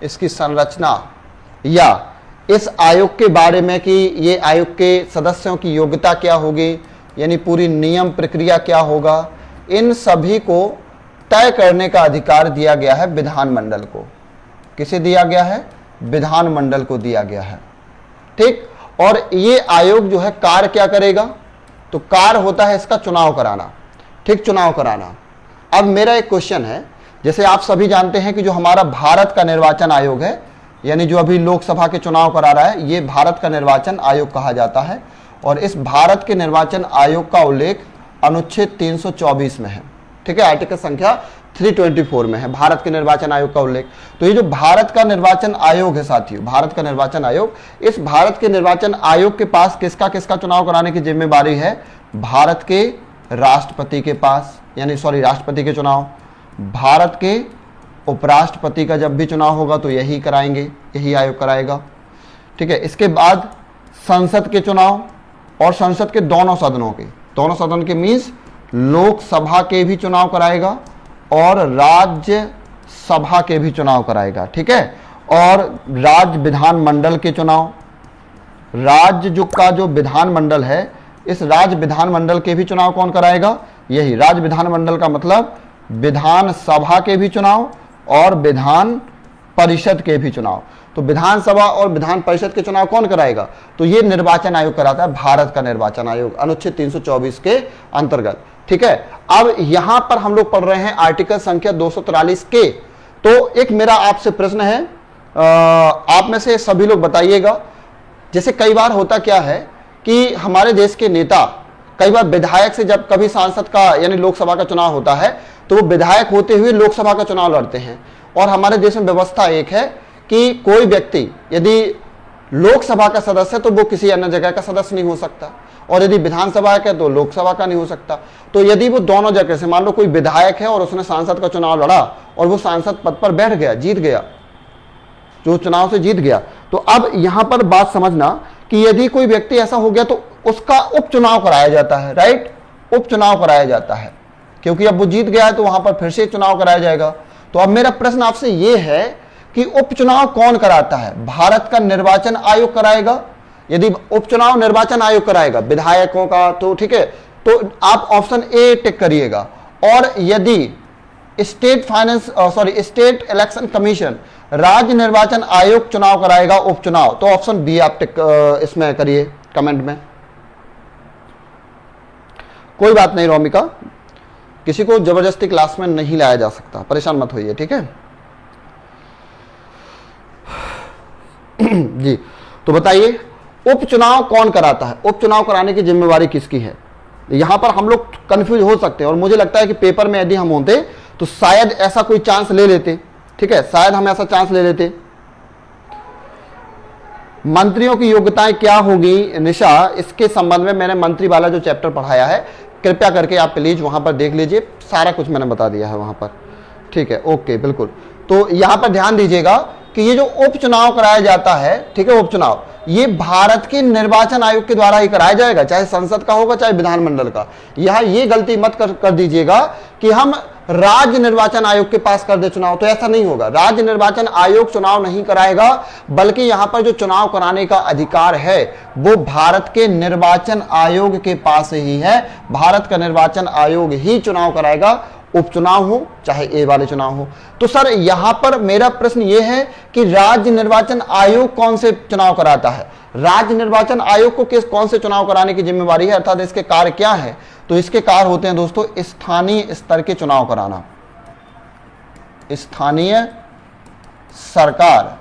इसकी संरचना या इस आयोग के बारे में कि ये आयोग के सदस्यों की योग्यता क्या होगी, यानी पूरी नियम प्रक्रिया क्या होगा, इन सभी को तय करने का अधिकार दिया गया है विधानमंडल को। किसे दिया गया है? विधानमंडल को दिया गया है। ठीक, और ये आयोग जो है कार्य क्या करेगा? तो कार्य होता है इसका चुनाव कराना। ठीक, चुनाव कराना। अब मेरा एक क्वेश्चन है, जैसे आप सभी जानते हैं कि जो हमारा भारत का निर्वाचन आयोग है, यानी जो अभी लोकसभा के चुनाव करा रहा है, ये भारत का निर्वाचन आयोग कहा जाता है। और इस भारत के निर्वाचन आयोग का उल्लेख अनुच्छेद 324 में है। ठीक है, आर्टिकल संख्या 324 में है भारत के निर्वाचन आयोग का उल्लेख। तो ये जो भारत का निर्वाचन आयोग है साथियों, भारत का निर्वाचन आयोग, इस भारत के निर्वाचन आयोग के पास किसका किसका चुनाव कराने की जिम्मेदारी है? भारत के राष्ट्रपति के पास, यानी राष्ट्रपति के चुनाव, भारत के उपराष्ट्रपति का जब भी चुनाव होगा तो यही कराएंगे, यही आयोग कराएगा। ठीक है, इसके बाद संसद के चुनाव, और संसद के दोनों सदनों के, दोनों सदन के मीन्स लोकसभा के भी चुनाव कराएगा और राज्य सभा के भी चुनाव कराएगा। ठीक है, और राज्य विधानमंडल के चुनाव, राज्य जो विधानमंडल है, इस राज्य विधानमंडल के भी चुनाव कौन कराएगा? यही राज्य विधानमंडल का मतलब विधानसभा के भी चुनाव और विधान परिषद के भी चुनाव। तो विधानसभा और विधान परिषद के चुनाव कौन कराएगा? तो ये निर्वाचन आयोग कराता है, भारत का निर्वाचन आयोग, अनुच्छेद 324 के अंतर्गत। ठीक है, अब यहां पर हम लोग पढ़ रहे हैं आर्टिकल संख्या 243 के। तो एक मेरा आपसे प्रश्न है, आप में से सभी लोग बताइएगा, जैसे कई बार होता क्या है कि हमारे देश के नेता कई बार विधायक से, जब कभी सांसद का यानी लोकसभा का चुनाव होता है तो वो विधायक होते हुए लोकसभा का चुनाव लड़ते हैं। और हमारे देश में व्यवस्था एक है कि कोई व्यक्ति यदि लोकसभा का सदस्य है तो वो किसी अन्य जगह का सदस्य नहीं हो सकता, और यदि विधानसभा का तो लोकसभा का नहीं हो सकता। तो यदि वो दोनों जगह से, मान लो कोई विधायक है और उसने सांसद का चुनाव लड़ा और वो सांसद पद पर बैठ गया, जीत गया, जो चुनाव से जीत गया, तो अब यहां पर बात समझना कि यदि कोई व्यक्ति ऐसा हो गया तो उसका उपचुनाव कराया जाता है। राइट, उपचुनाव कराया जाता है, क्योंकि अब वो जीत गया है तो वहां पर फिर से चुनाव कराया जाएगा। तो अब मेरा प्रश्न आपसे ये है कि उपचुनाव कौन कराता है? भारत का निर्वाचन आयोग कराएगा। यदि उपचुनाव निर्वाचन आयोग कराएगा विधायकों का, तो ठीक है, तो आप ऑप्शन ए टिक करिएगा। और यदि स्टेट इलेक्शन कमीशन, राज्य निर्वाचन आयोग चुनाव कराएगा उपचुनाव, तो ऑप्शन बी आप टिक इसमें करिए कमेंट में। कोई बात नहीं रोमिका, किसी को जबरदस्ती क्लास में नहीं लाया जा सकता, परेशान मत होइए। ठीक है जी, तो बताइए उपचुनाव कौन कराता है? उपचुनाव कराने की जिम्मेवारी किसकी है? यहां पर हम लोग कंफ्यूज हो सकते हैं, और मुझे लगता है कि पेपर में यदि हम होते तो शायद ऐसा कोई चांस ले लेते। ठीक है, शायद हम ऐसा चांस ले लेते। मंत्रियों की योग्यताएं क्या होगी निशा, इसके संबंध में मैंने मंत्री वाला जो चैप्टर पढ़ाया है, कृपया करके आप प्लीज वहां पर देख लीजिए, सारा कुछ मैंने बता दिया है वहां पर। ठीक है, ओके, बिल्कुल। तो यहां पर ध्यान दीजिएगा कि ये जो उपचुनाव कराया जाता है, ठीक है, उपचुनाव ये भारत के निर्वाचन आयोग के द्वारा ही कराया जाएगा, चाहे संसद का होगा चाहे विधानमंडल का। यहां ये गलती मत कर दीजिएगा कि हम राज्य निर्वाचन आयोग के पास कर दे चुनाव, तो ऐसा नहीं होगा। राज्य निर्वाचन आयोग चुनाव नहीं कराएगा, बल्कि यहां पर जो चुनाव कराने का अधिकार है वो भारत के निर्वाचन आयोग के पास ही है। भारत का निर्वाचन आयोग ही चुनाव कराएगा, उपचुनाव हो चाहे ए वाले चुनाव हो। तो सर यहां पर मेरा प्रश्न यह है कि राज्य निर्वाचन आयोग कौन से चुनाव कराता है? राज्य निर्वाचन आयोग को कौन से चुनाव कराने की जिम्मेवारी है, अर्थात इसके कार्य क्या है? तो इसके कार्य होते हैं दोस्तों स्थानीय स्तर के चुनाव कराना, स्थानीय सरकार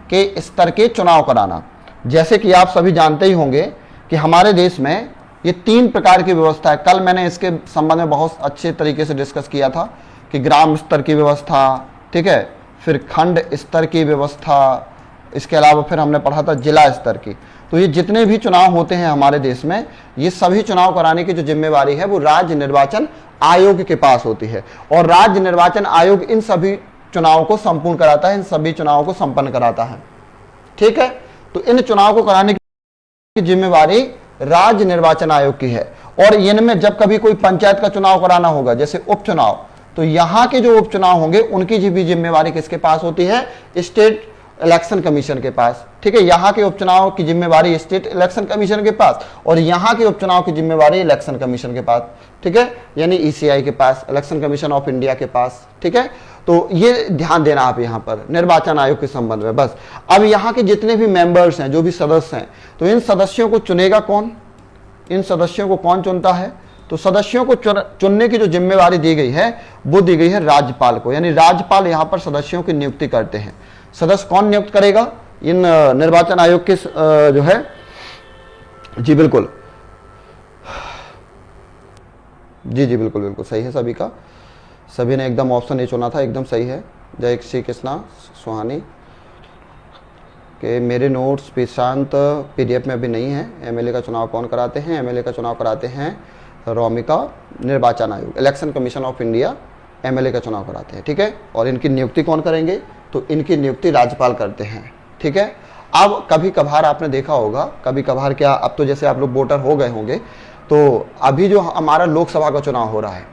के स्तर के चुनाव कराना। जैसे कि आप सभी जानते ही होंगे कि हमारे देश में ये 3 प्रकार की व्यवस्था है। कल मैंने इसके संबंध में बहुत अच्छे तरीके से डिस्कस किया था कि ग्राम स्तर की व्यवस्था, ठीक है, फिर खंड स्तर की व्यवस्था, इसके अलावा फिर हमने पढ़ा था जिला स्तर की। तो ये जितने भी चुनाव होते हैं हमारे देश में, ये सभी चुनाव कराने की जो जिम्मेवारी है वो राज्य निर्वाचन आयोग के पास होती है, और राज्य निर्वाचन आयोग इन सभी चुनावों को संपूर्ण कराता है, इन सभी चुनावों को संपन्न कराता है। ठीक है, तो इन चुनाव को कराने की जिम्मेवारी राज्य निर्वाचन आयोग की है। और इनमें जब कभी कोई पंचायत का चुनाव कराना होगा, जैसे उपचुनाव, तो यहां के जो उपचुनाव होंगे उनकी भी जिम्मेवारी किसके पास होती है? स्टेट इलेक्शन कमीशन के पास। ठीक है, यहां के उपचुनाव की जिम्मेवारी स्टेट इलेक्शन कमीशन के पास और यहां के उपचुनाव की जिम्मेवारी इलेक्शन कमीशन के पास। ठीक है, यानी ईसीआई के पास, इलेक्शन कमीशन ऑफ इंडिया के पास। ठीक है, तो ये ध्यान देना आप यहां पर निर्वाचन आयोग के संबंध में। बस अब यहां के जितने भी मेंबर्स हैं, जो भी सदस्य हैं, तो इन सदस्यों को चुनेगा कौन? इन सदस्यों को कौन चुनता है? तो सदस्यों को चुनने की जो जिम्मेवारी दी गई है वो दी गई है राज्यपाल को, यानी राज्यपाल यहां पर सदस्यों की नियुक्ति करते हैं। सदस्य कौन नियुक्त करेगा? इन निर्वाचन आयोग के जो है, जी बिल्कुल, जी जी बिल्कुल बिल्कुल सही है सभी का, सभी ने एकदम ऑप्शन ए चुना था, एकदम सही है। जय श्री कृष्णा सुहानी के मेरे नोट्स प्रशांत पीडीएफ में अभी नहीं है। एमएलए का चुनाव कौन कराते हैं? एमएलए का चुनाव कराते हैं रोमिका, निर्वाचन आयोग, election commission of India MLA का चुनाव कराते हैं। ठीक है, और इनकी नियुक्ति कौन करेंगे? तो इनकी नियुक्ति राज्यपाल करते हैं। ठीक है, अब कभी कभार आपने देखा होगा, कभी कभार क्या, अब तो जैसे आप लोग वोटर हो गए होंगे, तो अभी जो हमारा लोकसभा का चुनाव हो रहा है,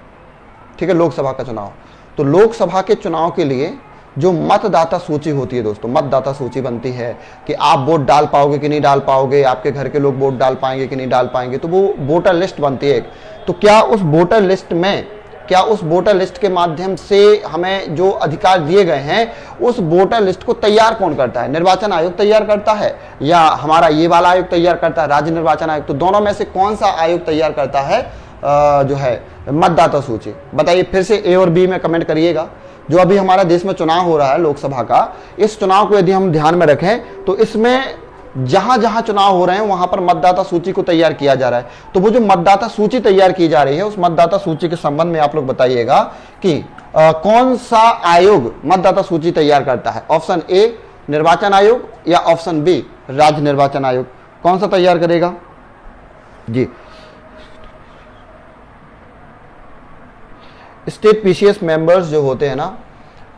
ठीक है, लोकसभा का चुनाव, तो लोकसभा के चुनाव के लिए जो मतदाता सूची होती है दोस्तों, मतदाता सूची बनती है कि आप वोट डाल पाओगे कि नहीं डाल पाओगे, आपके घर के लोग वोट डाल पाएंगे कि नहीं डाल पाएंगे, तो वो वोटर लिस्ट बनती है। तो क्या उस वोटर लिस्ट में, क्या उस वोटर लिस्ट के माध्यम से हमें जो अधिकार दिए गए हैं, उस वोटर लिस्ट को तैयार कौन करता है? निर्वाचन आयोग तैयार करता है या हमारा ये वाला आयोग तैयार करता है, राज्य निर्वाचन आयोग? तो दोनों में से कौन सा आयोग तैयार करता है जो है मतदाता सूची? बताइए, फिर से ए और बी में कमेंट करिएगा। जो अभी हमारा देश में चुनाव हो रहा है लोकसभा का, इस चुनाव को यदि हम ध्यान में रखें तो इसमें जहां जहां चुनाव हो रहे हैं वहां पर मतदाता सूची को तैयार किया जा रहा है। तो वो जो मतदाता सूची तैयार की जा रही है, उस मतदाता सूची के संबंध में आप लोग बताइएगा कि कौन सा आयोग मतदाता सूची तैयार करता है? ऑप्शन ए निर्वाचन आयोग या ऑप्शन बी राज्य निर्वाचन आयोग? कौन सा तैयार करेगा? जी, स्टेट पीसीएस मेंबर्स जो होते हैं ना,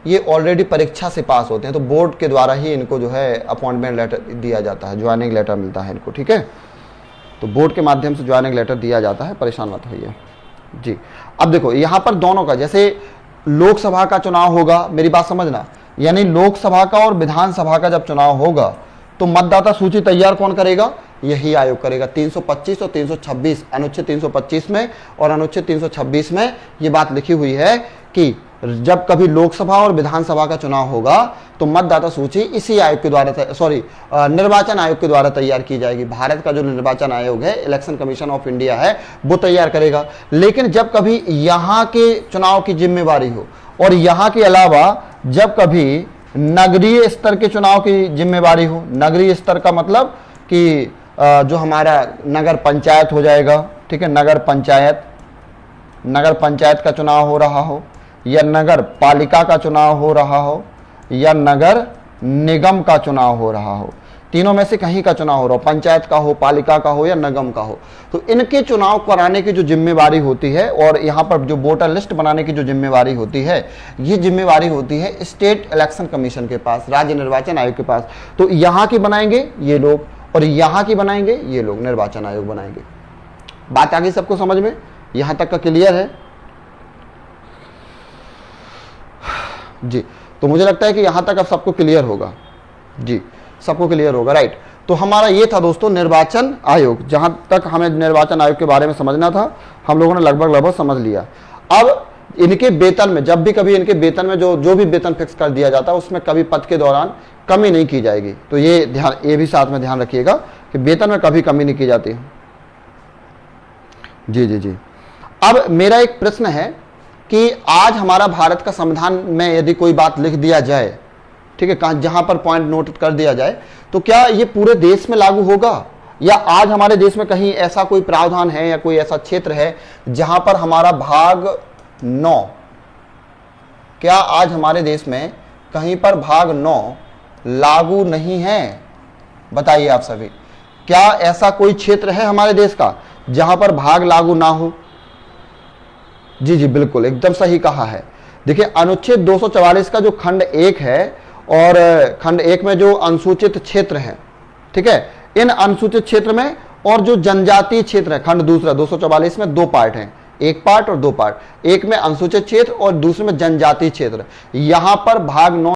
ये ऑलरेडी परीक्षा से पास होते हैं, तो बोर्ड के द्वारा ही इनको जो है अपॉइंटमेंट लेटर दिया जाता है, ज्वाइनिंग लेटर मिलता है इनको। ठीक है, तो बोर्ड के माध्यम से ज्वाइनिंग लेटर दिया जाता है, परेशान मत होइए। जी, अब देखो यहाँ पर दोनों का, जैसे लोकसभा का चुनाव होगा, मेरी बात समझना, यानी लोकसभा का और विधानसभा का जब चुनाव होगा तो मतदाता सूची तैयार कौन करेगा? यही आयोग करेगा। 325 और 326 अनुच्छेद 325 में और अनुच्छेद 326 में ये बात लिखी हुई है कि जब कभी लोकसभा और विधानसभा का चुनाव होगा तो मतदाता सूची इसी आयोग के द्वारा, निर्वाचन आयोग के द्वारा तैयार की जाएगी। भारत का जो निर्वाचन आयोग है, इलेक्शन कमीशन ऑफ इंडिया है, वो तैयार करेगा। लेकिन जब कभी यहाँ के चुनाव की जिम्मेवारी हो और यहाँ के अलावा जब कभी नगरीय स्तर के चुनाव की जिम्मेवारी हो, नगरीय स्तर का मतलब कि जो हमारा नगर पंचायत हो जाएगा, ठीक है, नगर पंचायत का चुनाव हो रहा हो, या नगर पालिका का चुनाव हो रहा हो, या नगर निगम का चुनाव हो रहा हो, तीनों में से कहीं का चुनाव हो रहा हो, पंचायत का हो, पालिका का हो या निगम का हो, तो इनके चुनाव कराने की जो जिम्मेवारी होती है और यहाँ पर जो वोटर लिस्ट बनाने की जो जिम्मेवारी होती है, ये जिम्मेवारी होती है स्टेट इलेक्शन कमीशन के पास, राज्य निर्वाचन आयोग के पास। तो यहाँ की बनाएंगे ये लोग और यहाँ की बनाएंगे ये लोग, निर्वाचन आयोग बनाएंगे। बात आ गई सबको समझ में? यहां तक का क्लियर है? जी, तो मुझे लगता है कि यहां तक अब सबको क्लियर होगा। जी, सबको क्लियर होगा, राइट। तो हमारा ये था दोस्तों निर्वाचन आयोग। जहां तक हमें निर्वाचन आयोग के बारे में समझना था, हम लोगों ने लगभग समझ लिया। अब इनके वेतन में, जब भी कभी इनके वेतन में जो भी वेतन फिक्स कर दिया जाता है, उसमें कभी पद के दौरान कमी नहीं की जाएगी। तो ये भी साथ में ध्यान रखिएगा कि वेतन में कभी कमी नहीं की जाती। जी जी जी। अब मेरा एक प्रश्न है कि आज हमारा भारत का संविधान में यदि कोई बात लिख दिया जाए, ठीक है, जहां पर पॉइंट नोट कर दिया जाए, तो क्या ये पूरे देश में लागू होगा? या आज हमारे देश में कहीं ऐसा कोई प्रावधान है या कोई ऐसा क्षेत्र है जहां पर हमारा भाग 9, क्या आज हमारे देश में कहीं पर भाग 9 लागू नहीं है? बताइए आप सभी, क्या ऐसा कोई क्षेत्र है हमारे देश का जहां पर भाग लागू ना हो? जी जी बिल्कुल, एकदम सही कहा है। देखिए, अनुच्छेद 244 का जो खंड 1 है और खंड 1 में जो अनुसूचित क्षेत्र है, ठीक है, इन अनुसूचित क्षेत्र में और जो जनजातीय क्षेत्र है, खंड दूसरा 244 में 2 पार्ट हैं, एक पार्ट और दो पार्ट, एक में अनुसूचित क्षेत्र और दूसरे में जनजातीय क्षेत्र। यहां पर भाग 9